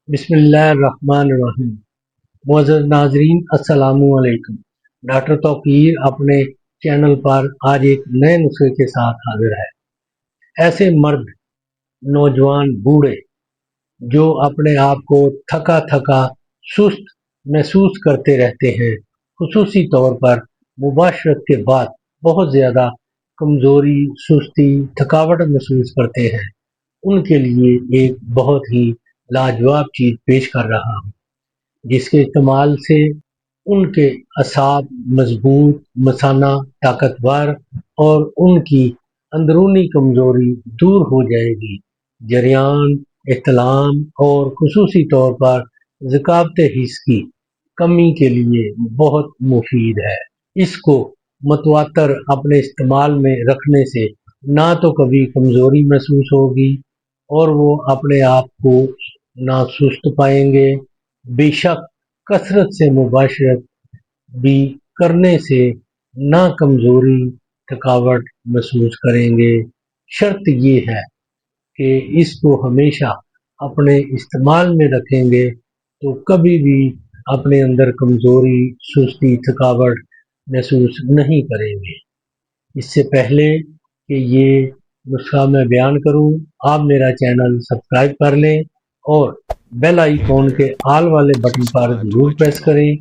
बिस्मिल्लाहिर्रहमानिर्रहीम। मुअज़्ज़ज़ नाज़रीन, अस्सलाम वालेकुम। डॉक्टर तौकीर अपने चैनल पर आज एक नए नुस्खे के साथ हाजिर है। ऐसे मर्द, नौजवान, बूढ़े जो अपने आप को थका थका, सुस्त महसूस करते रहते हैं, खुसूसी तौर पर मुबाशरत के बाद बहुत ज़्यादा कमज़ोरी, सुस्ती, थकावट महसूस करते हैं, उनके लिए एक बहुत ही लाजवाब चीज़ पेश कर रहा हूँ, जिसके इस्तेमाल से उनके असाब मजबूत, मसाना ताकतवर और उनकी अंदरूनी कमज़ोरी दूर हो जाएगी। जरियान, एहतलाम और खुसूसी तौर पर ज़कावत हिस्स की कमी के लिए बहुत मुफीद है। इसको मतवातर अपने इस्तेमाल में रखने से ना तो कभी कमज़ोरी महसूस होगी और वो अपने आप को ना सुस्त पाएंगे। बेशक कसरत से मुबाशरत भी करने से ना कमज़ोरी, थकावट महसूस करेंगे। शर्त ये है कि इसको हमेशा अपने इस्तेमाल में रखेंगे तो कभी भी अपने अंदर कमज़ोरी, सुस्ती, थकावट महसूस नहीं करेंगे। इससे पहले कि ये नुस्खा मैं बयान करूं, आप मेरा चैनल सब्सक्राइब कर लें और बेल आइकॉन के ऑल वाले बटन पर ज़रूर प्रेस करें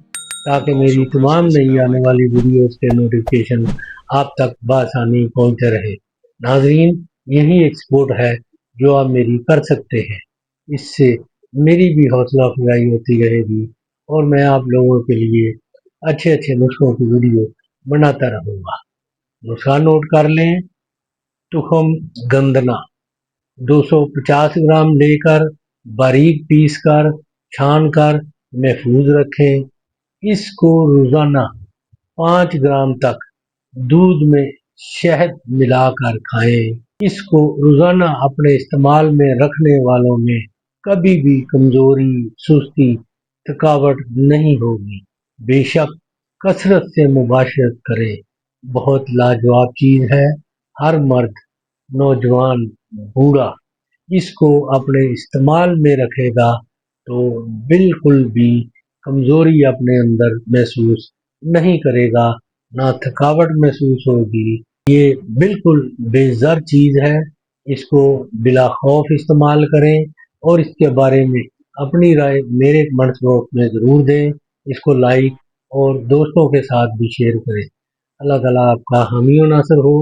ताकि मेरी तमाम नई आने वाली वीडियोस के नोटिफिकेशन आप तक बआसानी पहुंचते रहे। नाज़रीन, यही एक सपोर्ट है जो आप मेरी कर सकते हैं। इससे मेरी भी हौसला अफजाई होती रहेगी और मैं आप लोगों के लिए अच्छे अच्छे नुस्खों की वीडियो बनाता रहूँगा। नुस्खा नोट कर लें। तुखम गंदना 250 ग्राम लेकर बारीक पीस कर छान कर महफूज रखें। इसको रोजाना 5 ग्राम तक दूध में शहद मिलाकर खाएं। इसको रोजाना अपने इस्तेमाल में रखने वालों में कभी भी कमजोरी, सुस्ती, थकावट नहीं होगी। बेशक कसरत से मुबाशरत करें, बहुत लाजवाब चीज है। हर मर्द, नौजवान, बूढ़ा इसको अपने इस्तेमाल में रखेगा तो बिल्कुल भी कमजोरी अपने अंदर महसूस नहीं करेगा, ना थकावट महसूस होगी। ये बिल्कुल बेज़र चीज है। इसको बिला खौफ इस्तेमाल करें और इसके बारे में अपनी राय मेरे कमेंट्स बॉक्स में ज़रूर दें। इसको लाइक और दोस्तों के साथ भी शेयर करें। अल्लाह ताला आपका हामी और नासर हो।